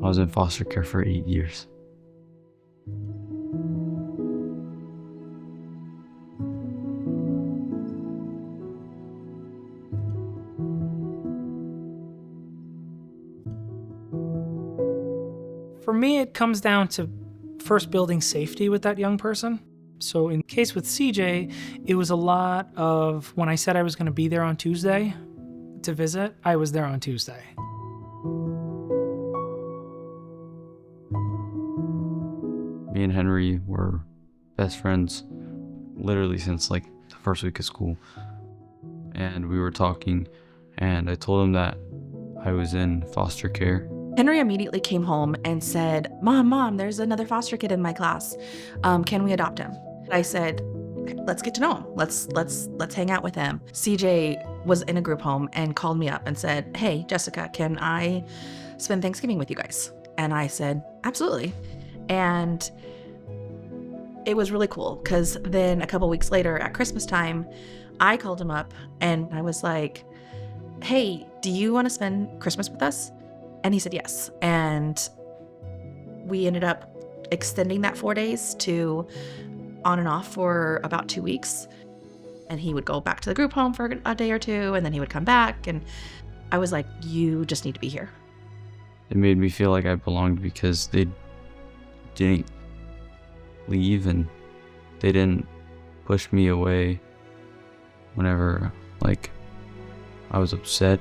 was in foster care for 8 years. For me, it comes down to first building safety with that young person. So in case with CJ, it was a lot of when I said I was going to be there on Tuesday to visit, I was there on Tuesday. Me and Henry were best friends literally since like the first week of school. And we were talking, and I told him that I was in foster care. Henry immediately came home and said, Mom, there's another foster kid in my class. Can we adopt him? I said, let's get to know him. Let's hang out with him. CJ was in a group home and called me up and said, hey, Jessica, can I spend Thanksgiving with you guys? And I said, absolutely. And it was really cool because then a couple weeks later at Christmas time, I called him up and I was like, hey, do you want to spend Christmas with us? And he said yes. And we ended up extending that 4 days to on and off for about 2 weeks. And he would go back to the group home for a day or two, and then he would come back. And I was like, you just need to be here. It made me feel like I belonged because they didn't leave and they didn't push me away whenever, like, I was upset.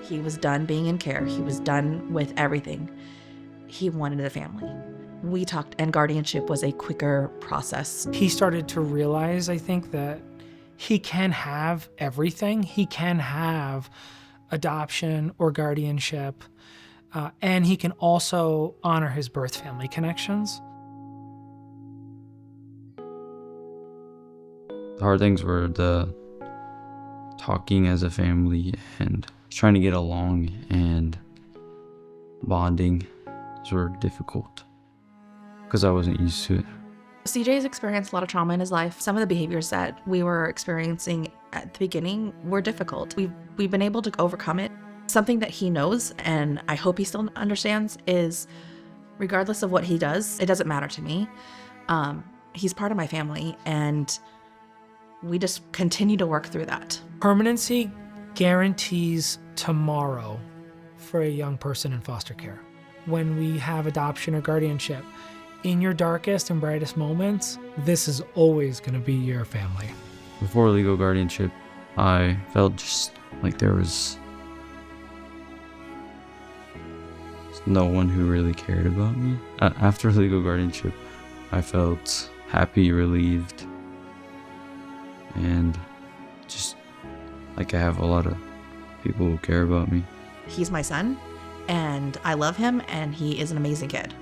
He was done being in care. He was done with everything. He wanted a family. We talked, and guardianship was a quicker process. He started to realize, I think, that he can have everything. He can have adoption or guardianship, and he can also honor his birth family connections. The hard things were the talking as a family and trying to get along, and bonding were difficult because I wasn't used to it. CJ's experienced a lot of trauma in his life. Some of the behaviors that we were experiencing at the beginning were difficult. We've been able to overcome it. Something that he knows, and I hope he still understands, is regardless of what he does, it doesn't matter to me. He's part of my family, and we just continue to work through that. Permanency guarantees tomorrow for a young person in foster care. When we have adoption or guardianship, in your darkest and brightest moments, this is always going to be your family. Before legal guardianship, I felt just like there was no one who really cared about me. After legal guardianship, I felt happy, relieved, and just like I have a lot of people who care about me. He's my son, and I love him, and he is an amazing kid.